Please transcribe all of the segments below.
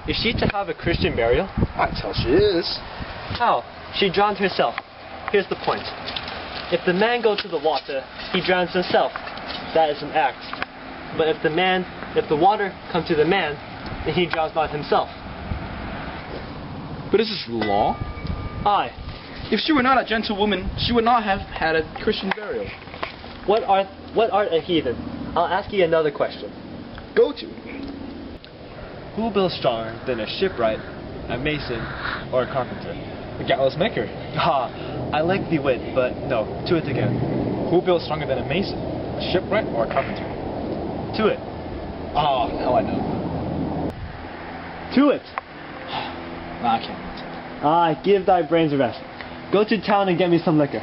Is she to have a Christian burial? I tell she is. How? She drowned herself. Here's the point. If the man go to the water, he drowns himself. That is an act. But if the water come to the man, then he drowns not himself. But is this law? Aye. If she were not a gentlewoman, she would not have had a Christian burial. What art a heathen? I'll ask you another question. Go to. Who builds stronger than a shipwright, a mason, or a carpenter? The gallows maker. Ha! I like the wit, but no. To it again. Who builds stronger than a mason, a shipwright, or a carpenter? To it. Ah, now I know. To it! Nah, I can't. Ah, give thy brains a rest. Go to town and get me some liquor.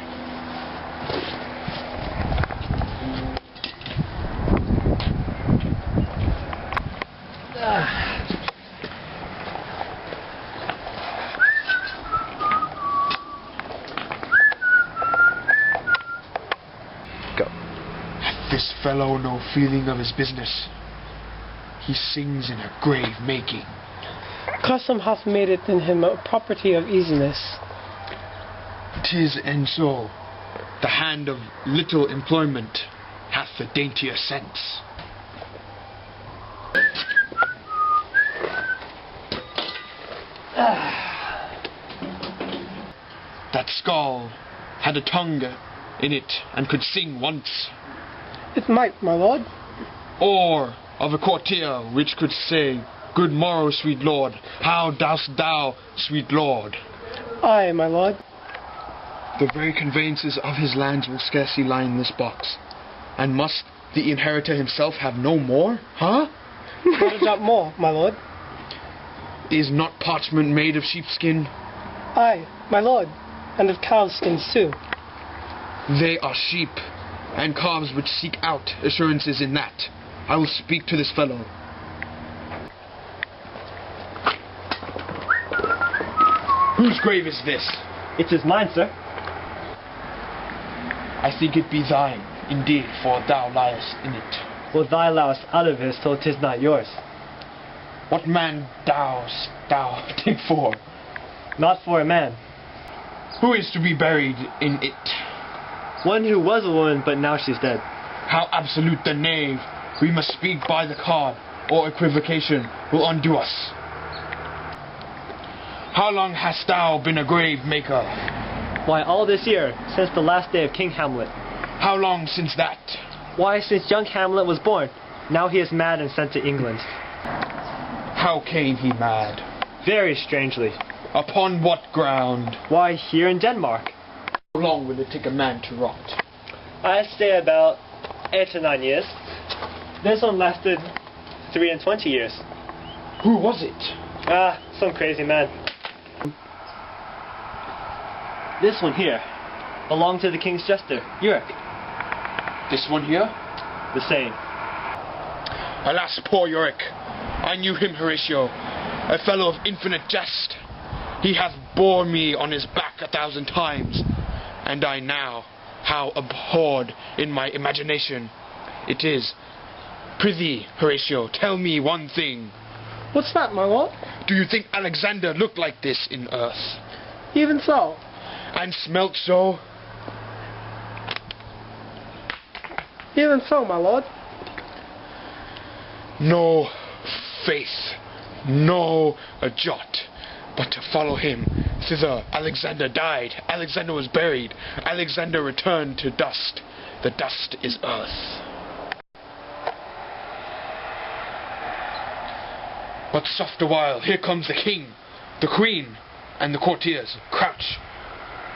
Go. Hath this fellow no feeling of his business? He sings in a grave making. Custom hath made it in him a property of easiness. 'Tis and so. The hand of little employment hath the daintier sense. That skull had a tongue in it and could sing once. It might, my lord. Or of a courtier which could say, "Good morrow, sweet lord, how dost thou, sweet lord?" Aye, my lord. The very conveyances of his lands will scarcely lie in this box. And must the inheritor himself have no more, huh? What is that more, my lord? Is not parchment made of sheepskin? Aye, my lord, and of cow skins too. They are sheep, and calves which seek out assurances in that. I will speak to this fellow. Whose grave is this? It is mine, sir. I think it be thine, indeed, for thou liest in it. Well, thou liest out of his, so 'tis not yours. What man dost thou take for? Not for a man. Who is to be buried in it? One who was a woman, but now she's dead. How absolute the knave! We must speak by the card, or equivocation will undo us. How long hast thou been a grave maker? Why, all this year, since the last day of King Hamlet. How long since that? Why, since young Hamlet was born. Now he is mad and sent to England. How came he mad? Very strangely. Upon what ground? Why, here in Denmark. How long will it take a man to rot? I'd say about 8 to 9 years. This one lasted 23 years. Who was it? Some crazy man. This one here belonged to the king's jester, Uric. This one here? The same. Alas, poor Yorick. I knew him, Horatio, a fellow of infinite jest. He hath borne me on his back 1,000 times, and I now, how abhorred in my imagination it is. Prithee, Horatio, tell me one thing. What's that, my lord? Do you think Alexander looked like this in earth? Even so. And smelt so? Even so, my lord. No faith, no a jot, but to follow him thither. Alexander died, Alexander was buried, Alexander returned to dust. The dust is earth. But soft a while, here comes the king, the queen, and the courtiers. Crouch,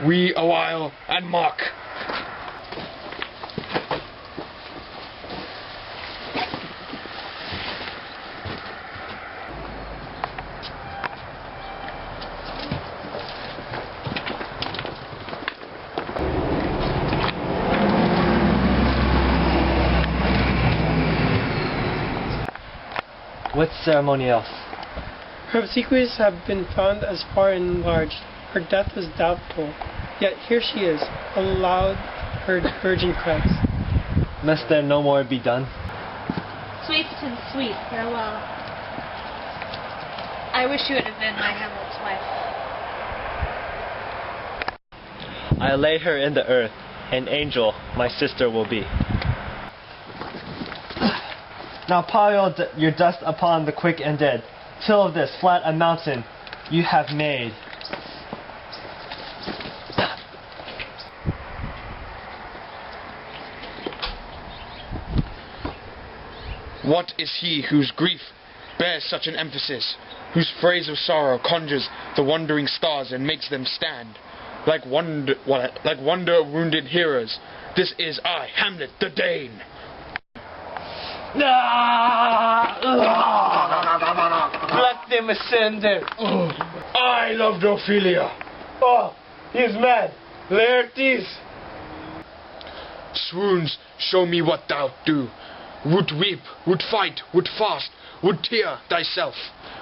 we a while, and mark. What ceremony else? Her obsequies have been found as far enlarged. Her death was doubtful. Yet here she is, allowed her virgin crest. Must there no more be done? Sweet to the sweet, farewell. I wish you would have been my Hamlet's wife. I lay her in the earth, an angel my sister will be. Now pile your dust upon the quick and dead, till of this flat a mountain you have made. What is he whose grief bears such an emphasis, whose phrase of sorrow conjures the wandering stars and makes them stand like wonder wounded heroes? This is I, Hamlet the Dane. Let them ascend there. I loved Ophelia. Oh, he is mad. Laertes. Swoons, show me what thou do. Would weep, would fight, would fast, would tear thyself,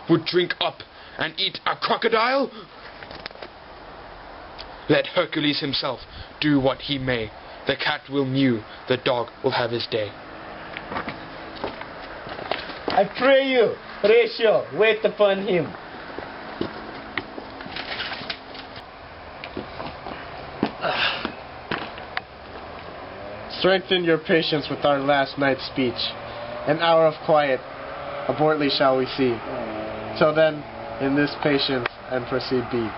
would drink up and eat a crocodile? Let Hercules himself do what he may. The cat will mew, the dog will have his day. I pray you, Horatio, wait upon him. Strengthen your patience with our last night's speech. An hour of quiet, abortly shall we see. Till then, in this patience and proceed be.